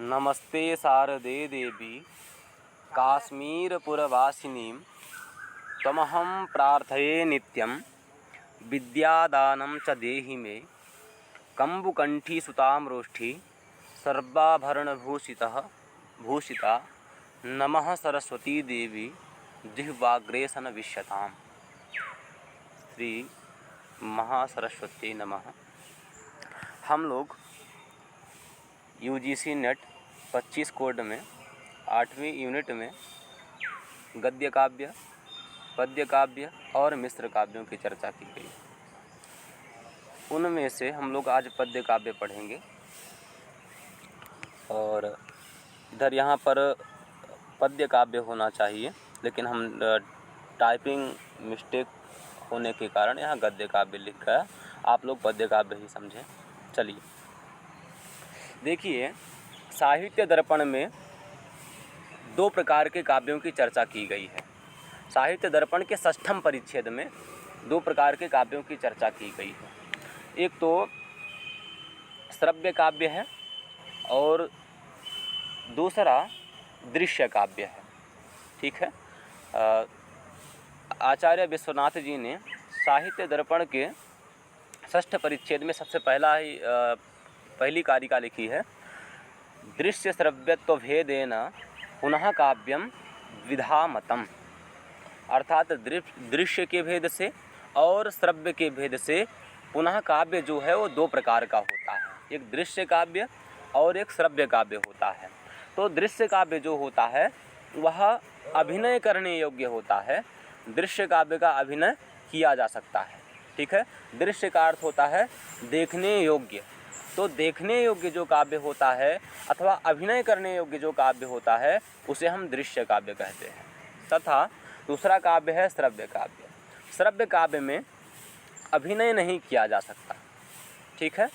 नमस्ते शारदे देवी काश्मीरपुरवासिनीं त्वमहं प्रार्थये नित्यं विद्यादानं च देहि मे कम्बुकण्ठीसुताम्रोष्ठी सर्वाभरणभूषिता नमः सरस्वती देवी जिह्वाग्रेसनविष्यताम्। श्री महासरस्वती नमः। हम लोग यूजीसी नेट 25 कोड में 8वीं यूनिट में गद्य काव्य, पद्य काव्य और मिश्र काव्यों की चर्चा की गई। उनमें से हम लोग आज पद्य काव्य पढ़ेंगे और इधर यहाँ पर पद्य काव्य होना चाहिए, लेकिन हम टाइपिंग मिस्टेक होने के कारण यहाँ गद्य काव्य लिख गया। आप लोग पद्य काव्य ही समझें। चलिए देखिए, साहित्य दर्पण में दो प्रकार के काव्यों की चर्चा की गई है। साहित्य दर्पण के 6ठम परिच्छेद में दो प्रकार के काव्यों की चर्चा की गई है। एक तो श्रव्य काव्य है और दूसरा दृश्य काव्य है। ठीक है। आचार्य विश्वनाथ जी ने साहित्य दर्पण के 6ठ परिच्छेद में सबसे पहली कारिका लिखी है, दृश्य श्रव्यत्व भेदेन पुनः काव्यम द्विधामतम। अर्थात दृश्य के भेद से और श्रव्य के भेद से पुनः काव्य जो है वो दो प्रकार का होता है। एक दृश्य काव्य और एक श्रव्य काव्य होता है। तो दृश्य काव्य जो होता है वह अभिनय करने योग्य होता है। दृश्य काव्य का अभिनय किया जा सकता है। ठीक है। दृश्य का अर्थ होता है देखने योग्य। तो देखने योग्य जो काव्य होता है अथवा अभिनय करने योग्य जो काव्य होता है उसे हम दृश्य काव्य कहते हैं। तथा दूसरा काव्य है श्रव्य काव्य। श्रव्य काव्य में अभिनय नहीं किया जा सकता। ठीक है।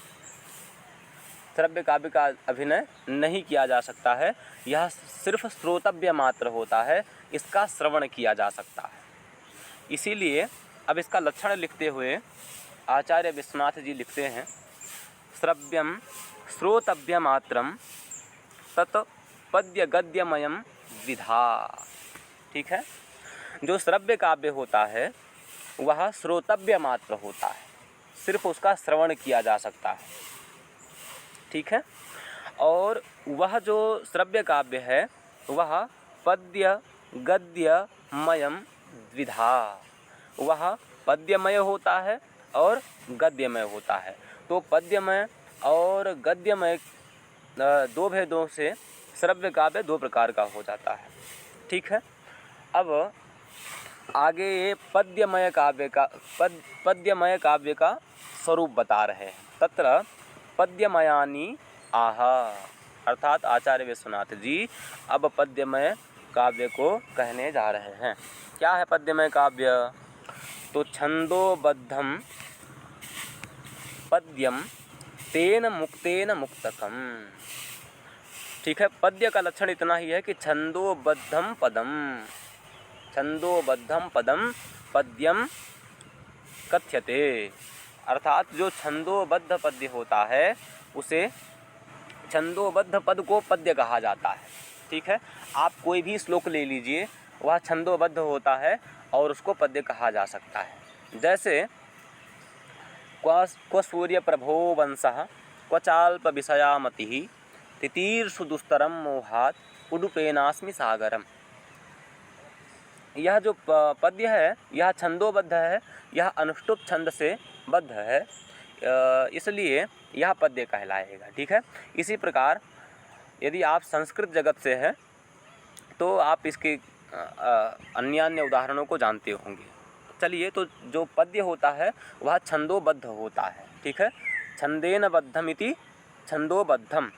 श्रव्य काव्य का अभिनय नहीं किया जा सकता है। यह सिर्फ श्रोतव्य मात्र होता है, इसका श्रवण किया जा सकता है। इसीलिए अब इसका लक्षण लिखते हुए आचार्य विश्वनाथ जी लिखते हैं, श्रव्यम श्रोतव्यमात्रम तत् पद्य गद्यमयम द्विधा। ठीक है। जो श्रव्य काव्य होता है वह श्रोतव्य मात्र होता है, सिर्फ उसका श्रवण किया जा सकता है। ठीक है। और वह जो श्रव्य काव्य है वह पद्य गद्यमयम द्विधा, वह पद्यमय होता है और गद्यमय होता है। तो पद्यमय और गद्यमय दो भेदों से श्रव्य काव्य दो प्रकार का हो जाता है। ठीक है। अब आगे ये पद्यमय काव्य का स्वरूप बता रहे हैं। तत्र पद्यमयानि आह, अर्थात आचार्य विश्वनाथ जी अब पद्यमय काव्य को कहने जा रहे हैं। क्या है पद्यमय काव्य? तो छंदोबद्धम पद्यम तेन मुक्तेन मुक्तकम। ठीक है। पद्य का लक्षण इतना ही है कि छंदोबद्धम पदम पद्यम कथ्यते। अर्थात जो छंदोबद्ध पद्य होता है उसे छंदोबद्ध पद को पद्य कहा जाता है। ठीक है। आप कोई भी श्लोक ले लीजिए, वह छंदोबद्ध होता है और उसको पद्य कहा जा सकता है। जैसे क्व सूर्य प्रभो वंशः क्व चाल्प विषया मतिः तितीर्षु दुस्तरम मोहात् उडुपेनास्मि सागरम। यह जो पद्य है यह छंदोबद्ध है, यह अनुष्टुप छंद से बद्ध है, इसलिए यह पद्य कहलाएगा। ठीक है। इसी प्रकार यदि आप संस्कृत जगत से हैं तो आप इसके अन्य उदाहरणों को जानते होंगे। चलिए, तो जो पद्य होता है वह छंदोबद्ध होता है। ठीक है। छंदेन बद्धमिति छंदोबद्धम,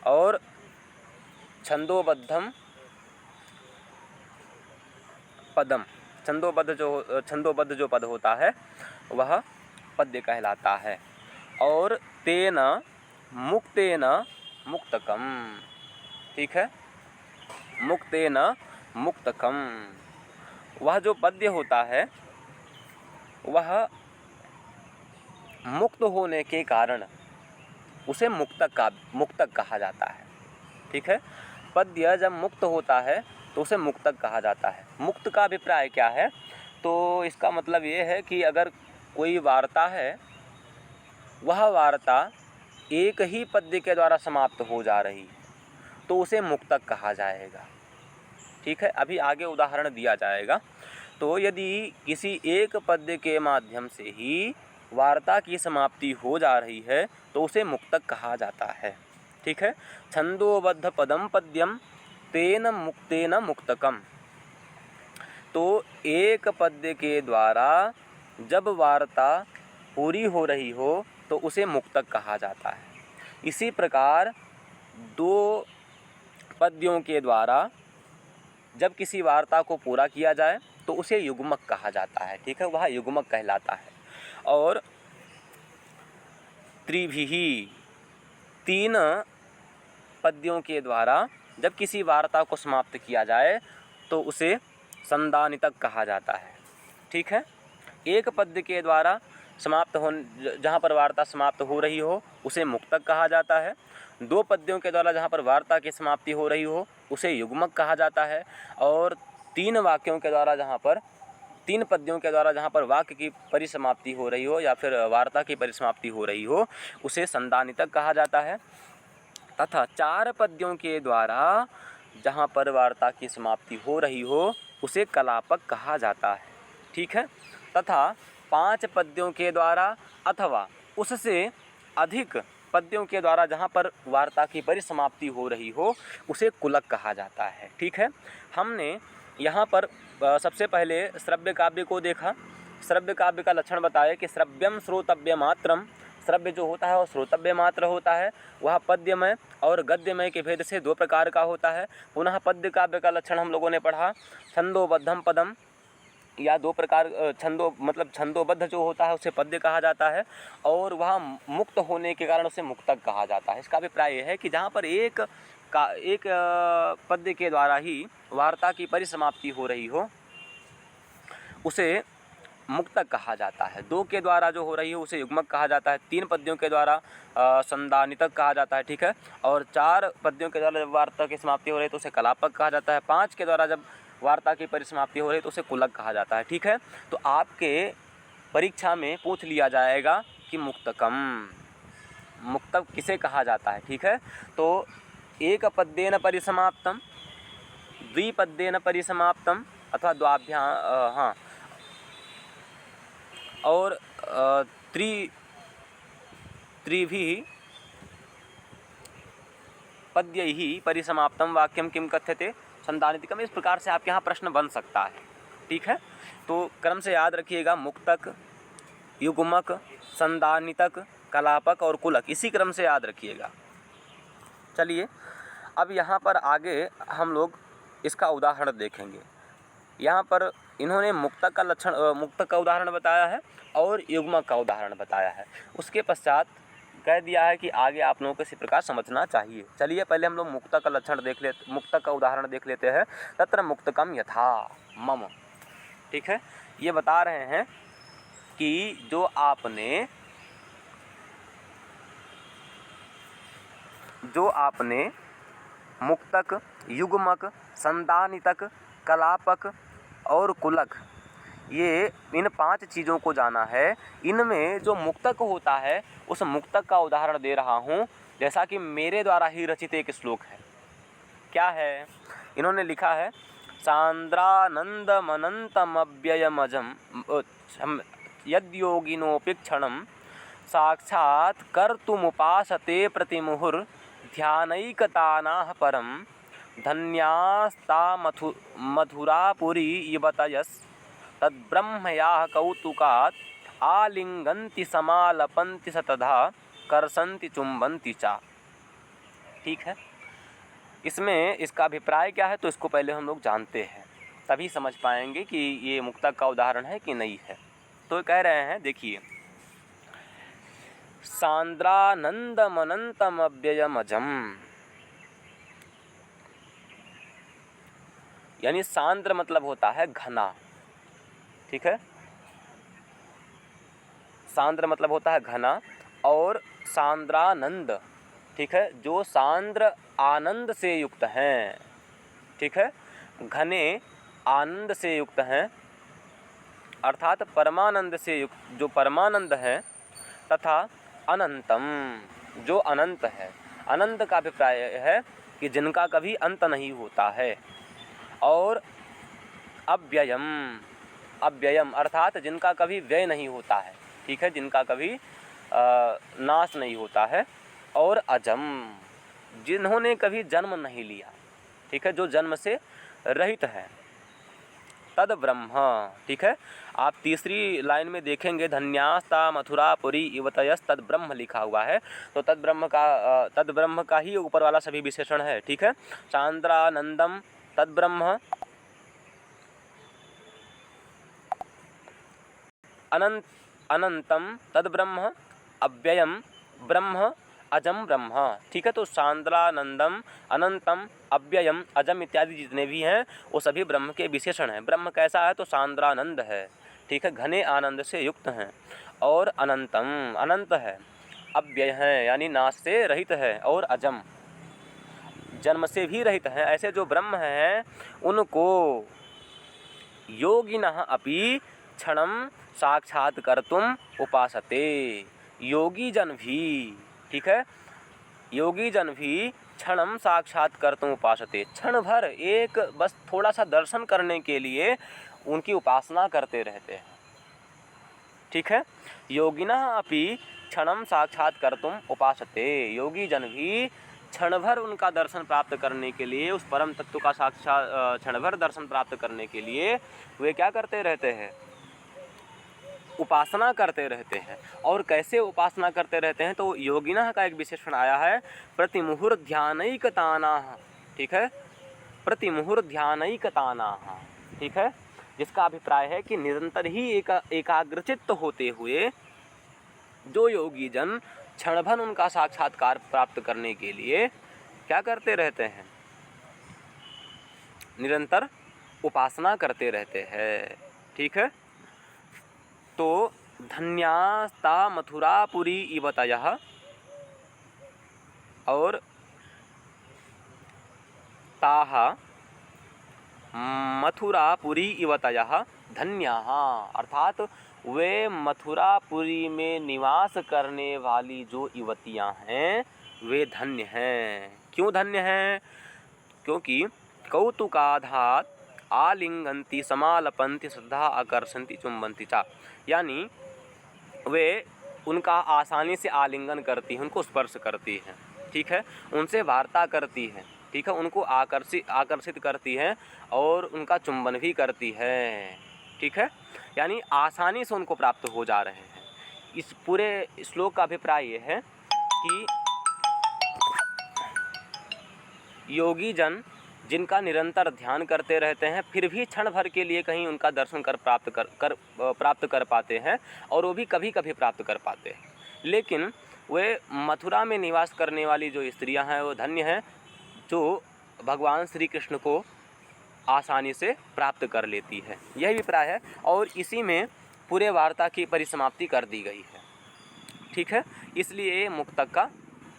और छंदोबद्धम पदम, छंदोबद्ध जो पद होता है वह पद्य कहलाता है। और तेन मुक्तेन मुक्तकम। ठीक है। मुक्तेन मुक्तकम, वह जो पद्य होता है वह मुक्त होने के कारण उसे मुक्तक कहा जाता है। ठीक है। पद्य जब मुक्त होता है तो उसे मुक्तक कहा जाता है। मुक्त का अभिप्राय क्या है? तो इसका मतलब ये है कि अगर कोई वार्ता है, वह वार्ता एक ही पद्य के द्वारा समाप्त हो जा रही है तो उसे मुक्तक कहा जाएगा। ठीक है, अभी आगे उदाहरण दिया जाएगा। तो यदि किसी एक पद्य के माध्यम से ही वार्ता की समाप्ति हो जा रही है तो उसे मुक्तक कहा जाता है। ठीक है। छंदोबद्ध पदम पद्यम तेन मुक्तेन मुक्तकम। तो एक पद्य के द्वारा जब वार्ता पूरी हो रही हो तो उसे मुक्तक कहा जाता है। इसी प्रकार दो पद्यों के द्वारा जब किसी वार्ता को पूरा किया जाए तो उसे युग्मक कहा जाता है। ठीक है, वह युग्मक कहलाता है। और त्रिभिः, तीन पद्यों के द्वारा जब किसी वार्ता को समाप्त किया जाए तो उसे संदानितक कहा जाता है। ठीक है, एक पद्य के द्वारा समाप्त हो, जहाँ पर वार्ता समाप्त हो रही हो उसे मुक्तक कहा जाता है। दो पद्यों के द्वारा जहाँ पर वार्ता की समाप्ति हो रही हो उसे युग्मक कहा जाता है। और तीन वाक्यों के द्वारा जहाँ पर, तीन पद्यों के द्वारा जहाँ पर वाक्य की परिसमाप्ति हो रही हो या फिर वार्ता की परिसमाप्ति हो रही हो उसे संदानितक कहा जाता है। तथा चार पद्यों के द्वारा जहाँ पर वार्ता की समाप्ति हो रही हो उसे कलापक कहा जाता है। ठीक है। तथा पांच पद्यों के द्वारा अथवा उससे अधिक पद्यों के द्वारा जहाँ पर वार्ता की परिसमाप्ति हो रही हो उसे कुलक कहा जाता है। ठीक है। हमने यहाँ पर सबसे पहले श्रव्य काव्य को देखा। श्रव्य काव्य का लक्षण बताया कि श्रव्यम श्रोतव्य मात्रम। श्रव्य जो होता है वो श्रोतव्य मात्र होता है, वह पद्यमय और गद्यमय के भेद से दो प्रकार का होता है। पुनः पद्य काव्य का लक्षण हम लोगों ने पढ़ा, छंदोबद्धम पदम, या दो प्रकार छंदोबद्ध जो होता है उसे पद्य कहा जाता है और वह मुक्त होने के कारण उसे मुक्तक कहा जाता है। इसका अभिप्राय यह है कि जहाँ पर एक पद्य के द्वारा ही वार्ता की परिसमाप्ति हो रही हो उसे मुक्तक कहा जाता है। दो के द्वारा जो हो रही है उसे युग्मक कहा जाता है। तीन पद्यों के द्वारा संदानितक कहा जाता है। ठीक है। और चार पद्यों के द्वारा जब वार्ता की समाप्ति हो रही है तो उसे कलापक कहा जाता है। पाँच के द्वारा जब वार्ता की परिसमाप्ति हो रही है तो उसे कुलक कहा जाता है। ठीक है। तो आपके परीक्षा में पूछ लिया जाएगा कि मुक्तकम, मुक्तक किसे कहा जाता है। ठीक है। तो एक पद्येन परिसमाप्तम, द्विपद्येन परिसमाप्तम अथवा द्वाभ्याम और त्रिभिः पद्यैः परिसमाप्तम वाक्यम किम कथ्यते संदानितकम। इस प्रकार से आपके यहाँ प्रश्न बन सकता है। ठीक है। तो क्रम से याद रखिएगा, मुक्तक, युग्मक, संदानितक, कलापक और कुलक, इसी क्रम से याद रखिएगा। चलिए अब यहाँ पर आगे हम लोग इसका उदाहरण देखेंगे। यहाँ पर इन्होंने मुक्तक का लक्षण, मुक्तक का उदाहरण बताया है और युग्मक का उदाहरण बताया है। उसके पश्चात कह दिया है कि आगे आप लोगों को इसी प्रकार समझना चाहिए। चलिए पहले हम लोग मुक्तक का लक्षण देख लेते, मुक्तक का उदाहरण देख लेते हैं। तत्र मुक्तकम यथा मम। ठीक है। ये बता रहे हैं कि जो आपने मुक्तक, युग्मक, संदानितक, कलापक और कुलक, ये इन पांच चीज़ों को जाना है। इनमें जो मुक्तक होता है उस मुक्तक का उदाहरण दे रहा हूँ, जैसा कि मेरे द्वारा ही रचित एक श्लोक है। क्या है? इन्होंने लिखा है, सांद्रानंदमनंतमव्ययमजम यद्योगिनोऽपि क्षणं साक्षात् कर्तुमुपासते प्रतिमुहुर् ध्यानैकतानाः परं धन्यास्ता मधुरापुरी युवतयस् तद्ब्रह्मयाः कौतुकात् आलिंगन्ति समालपन्ति सतधा कर्षन्ति चुम्बन्ति चा। ठीक है। इसमें इसका अभिप्राय क्या है तो इसको पहले हम लोग जानते हैं, तभी समझ पाएंगे कि ये मुक्तक का उदाहरण है कि नहीं है। तो कह रहे हैं, देखिए, सांद्रानंदमनंतमव्ययमजम, यानी सांद्र मतलब होता है घना। ठीक है। सांद्र मतलब होता है घना और सांद्रानंद, ठीक है, जो सांद्र आनंद से युक्त हैं, ठीक है, घने आनंद से युक्त हैं, अर्थात परमानंद से युक्त, जो परमानंद है, तथा अनंतम, जो अनंत है। अनंत का अभिप्राय है कि जिनका कभी अंत नहीं होता है, और अव्ययम, अव्ययम अर्थात जिनका कभी व्यय नहीं होता है, ठीक है, जिनका कभी नाश नहीं होता है, और अजम, जिन्होंने कभी जन्म नहीं लिया, ठीक है, जो जन्म से रहित है। तद ब्रह्म, ठीक है, आप तीसरी लाइन में देखेंगे धन्यास्ता मथुरापुरी इवतयस तद ब्रह्म लिखा हुआ है, तो तद ब्रह्म का ही ऊपर वाला सभी विशेषण है, ठीक है। चांद्रानंदम तद ब्रह्म, अनंतम तद ब्रह्म, अव्ययम ब्रह्म, अजम ब्रह्म, ठीक है। तो सांद्रानंदम, अनंतम, अव्ययम, अजम इत्यादि जितने भी हैं वो सभी ब्रह्म के विशेषण हैं। ब्रह्म कैसा है? तो सांद्रानंद है, ठीक है, घने आनंद से युक्त हैं, और अनंतम, अनंत है, अव्यय है यानी नाश से रहित है, और अजम, जन्म से भी रहित हैं। ऐसे जो ब्रह्म हैं उनको योगिनः अपि क्षणम साक्षात्कर्तुम उपासते, योगी जन भी, ठीक है, योगी जन भी क्षणम साक्षात्कर्तुम उपासते, क्षण भर एक बस थोड़ा सा दर्शन करने के लिए उनकी उपासना करते रहते हैं, ठीक है। योगिनः अपि क्षणम साक्षात्कर्तुम उपासते, योगी जन भी क्षण भर उनका दर्शन प्राप्त करने के लिए, उस परम तत्व का साक्षात क्षण भर दर्शन प्राप्त करने के लिए वे क्या करते रहते हैं? उपासना करते रहते हैं। और कैसे उपासना करते रहते हैं? तो योगिनः का एक विशेषण आया है, प्रतिमुहुर् ध्यानैकतानाः, ठीक है, प्रतिमुहुर् ध्यानैकतानाः, ठीक है, जिसका अभिप्राय है कि निरंतर ही एकाग्रचित्त होते हुए जो योगी जन क्षण भर उनका साक्षात्कार प्राप्त करने के लिए क्या करते रहते हैं? निरंतर उपासना करते रहते हैं, ठीक है। तो धन्यास्ता मथुरापुरी इवतयः, और ताः मथुरापुरी इवतयः धन्याः, अर्थात वे मथुरापुरी में निवास करने वाली जो युवतियाँ हैं वे धन्य हैं। क्यों धन्य हैं? क्योंकि कौतुकाधात आलिंगंती समालपंती श्रद्धा आकर्षंती चुंबंती चा, यानी वे उनका आसानी से आलिंगन करती हैं, उनको स्पर्श करती हैं, ठीक है, उनसे वार्ता करती हैं, ठीक है, उनको आकर्षित करती हैं और उनका चुंबन भी करती है, ठीक है, यानी आसानी से उनको प्राप्त हो जा रहे हैं। इस पूरे श्लोक का अभिप्राय ये है कि योगी जन जिनका निरंतर ध्यान करते रहते हैं फिर भी क्षण भर के लिए कहीं उनका दर्शन प्राप्त कर पाते हैं, और वो भी कभी कभी प्राप्त कर पाते हैं, लेकिन वे मथुरा में निवास करने वाली जो स्त्रियां हैं वो धन्य हैं, जो भगवान श्री कृष्ण को आसानी से प्राप्त कर लेती है। यह अभिप्राय है, और इसी में पूरे वार्ता की परिसमाप्ति कर दी गई है, ठीक है, इसलिए मुक्तक का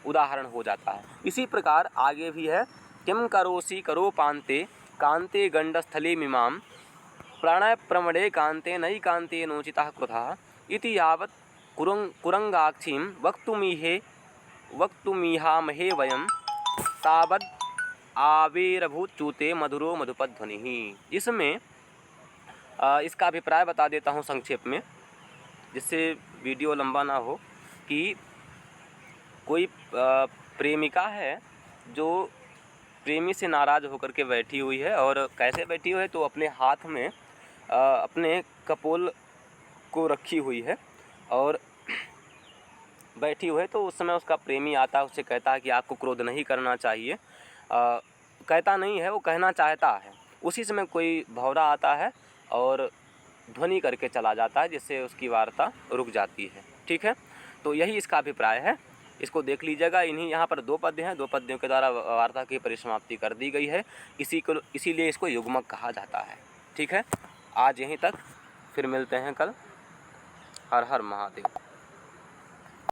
उदाहरण हो जाता है। इसी प्रकार आगे भी है, किम करोसि करो पान्ते कांते गंडस्थले मिमाम प्राणय प्रमणे कांते नई कांते नोचिता कृतः इति यावत् कुरंगाक्षीं वक्तुमीहामहे वयं तावद् आविर्भूच्युते मधुरो मधुपध्वनिः। इसमें इसका अभिप्राय बता देता हूँ संक्षेप में, जिससे वीडियो लंबा ना हो, कि कोई प्रेमिका है जो प्रेमी से नाराज़ होकर के बैठी हुई है, और कैसे बैठी हुई है? तो अपने हाथ में अपने कपोल को रखी हुई है और बैठी हुई है। तो उस समय उसका प्रेमी आता है, उससे कहता है कि आपको क्रोध नहीं करना चाहिए। कहता नहीं है, वो कहना चाहता है। उसी समय कोई भौरा आता है और ध्वनि करके चला जाता है, जिससे उसकी वार्ता रुक जाती है, ठीक है। तो यही इसका अभिप्राय है, इसको देख लीजिएगा। इन्हीं यहाँ पर 2 पद्य हैं, 2 पद्यों के द्वारा वार्ता की परिसमाप्ति कर दी गई है। इसीलिए इसको युग्मक कहा जाता है, ठीक है। आज यहीं तक, फिर मिलते हैं कल। हर हर महादेव।